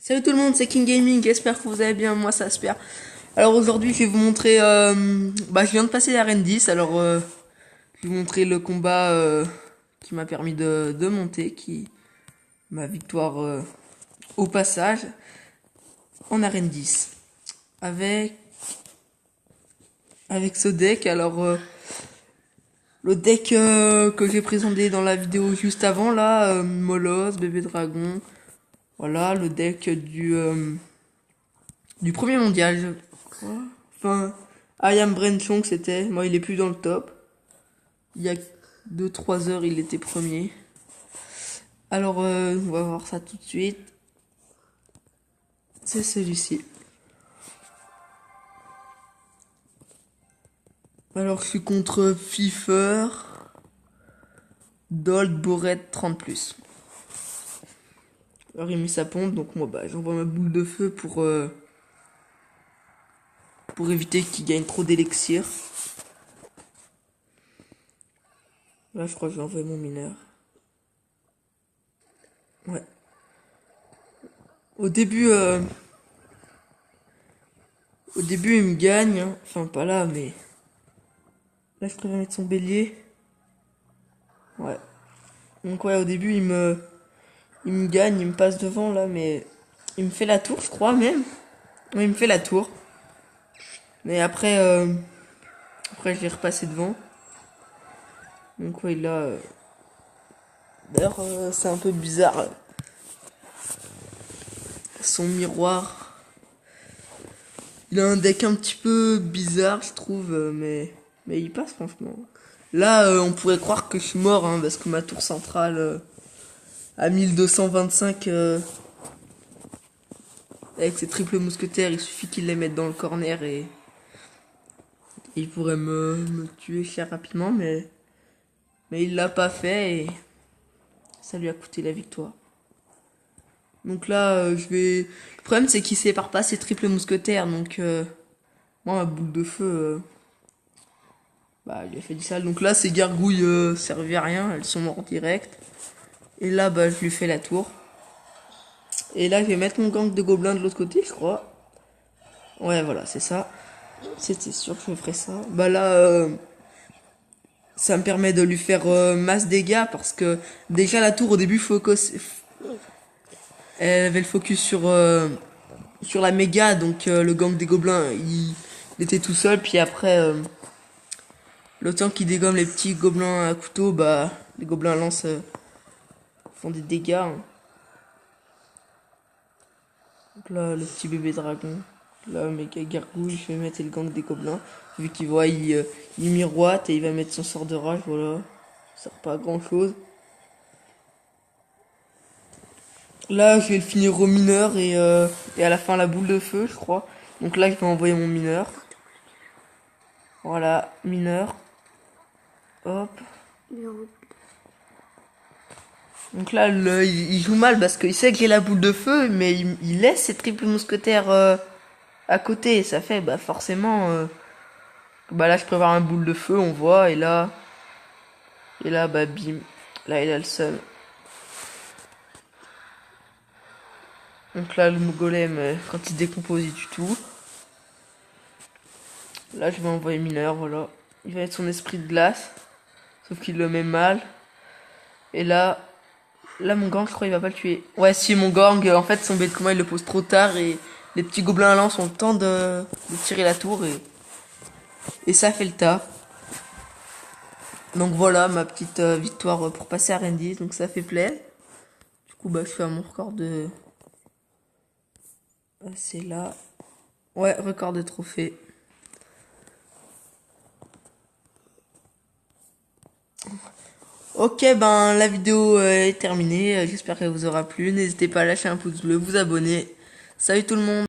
Salut tout le monde, c'est King Gaming, j'espère que vous allez bien, moi ça espère. Alors aujourd'hui je vais vous montrer, je viens de passer l'arène 10, alors je vais vous montrer le combat qui m'a permis de monter, ma victoire au passage en arène 10. Avec ce deck, alors le deck que j'ai présenté dans la vidéo juste avant là, Moloss, bébé dragon, voilà le deck du premier mondial, je crois. Enfin, Ayam Brenchong c'était. Moi, il est plus dans le top. Il y a 2-3 heures, il était premier. Alors, on va voir ça tout de suite. C'est celui-ci. Alors, je suis contre Fifer, Dold, Boret 30+. Alors, il met sa pompe, donc moi, j'envoie ma boule de feu pour éviter qu'il gagne trop d'élixir. Là, je crois que je vais envoyer mon mineur. Ouais. Au début, il me gagne. Hein. Enfin, pas là, mais... Là, je préfère mettre son bélier. Ouais. Donc, ouais, au début, il me gagne, il me passe devant, là, mais... Il me fait la tour, je crois, même. Ouais, il me fait la tour. Mais après, je l'ai repassé devant. Donc, ouais, là... D'ailleurs, c'est un peu bizarre. Son miroir. Il a un deck un petit peu bizarre, je trouve, mais il passe, franchement. Là, on pourrait croire que je suis mort, hein, parce que ma tour centrale à 1225, avec ses triples mousquetaires, il suffit qu'il les mette dans le corner et il pourrait me tuer cher rapidement, mais il l'a pas fait et ça lui a coûté la victoire. Donc là, le problème, c'est qu'il sépare pas ses triples mousquetaires, donc moi, ma boule de feu... il a fait du sale. Donc là, ces gargouilles servaient à rien, elles sont mortes direct. Et là, je lui fais la tour. Et là, je vais mettre mon gang de gobelins de l'autre côté, je crois. Ouais, voilà, c'est ça. C'était sûr que je ferais ça. Là, ça me permet de lui faire masse dégâts parce que déjà la tour au début elle avait le focus sur la méga, donc le gang des gobelins, il était tout seul. Puis après, le temps qu'il dégomme les petits gobelins à couteau, les gobelins lancent font des dégâts. Hein. Donc là, le petit bébé dragon. Là, méga gargouille, je vais mettre le gang des gobelins. Vu qu'il voit, il miroite et il va mettre son sort de rage, voilà. Ça sert pas à grand chose. Là, je vais le finir au mineur et à la fin la boule de feu, je crois. Donc là, je vais envoyer mon mineur. Voilà, mineur. Hop. Donc là, il joue mal parce qu'il sait que j'ai la boule de feu, mais il laisse ses triples mousquetaires à côté. Et ça fait, forcément... là, je peux avoir un boule de feu, on voit, et là, bim. Là, il a le seum. Donc là, le golem, quand il décompose, il tue tout. Là, je vais envoyer mineur, voilà. Il va mettre son esprit de glace. Sauf qu'il le met mal. Et là, mon gang, je crois, il va pas le tuer. Ouais, si, mon gang, en fait, son bête de combat, il le pose trop tard. Et les petits gobelins à lance ont le temps de tirer la tour. Et ça fait le tas. Donc voilà, ma petite victoire pour passer à Rendy. Donc ça fait plaisir. Du coup, je fais mon record de... c'est là. Ouais, record de trophée. Ok, la vidéo est terminée. J'espère qu'elle vous aura plu. N'hésitez pas à lâcher un pouce bleu, vous abonner. Salut tout le monde!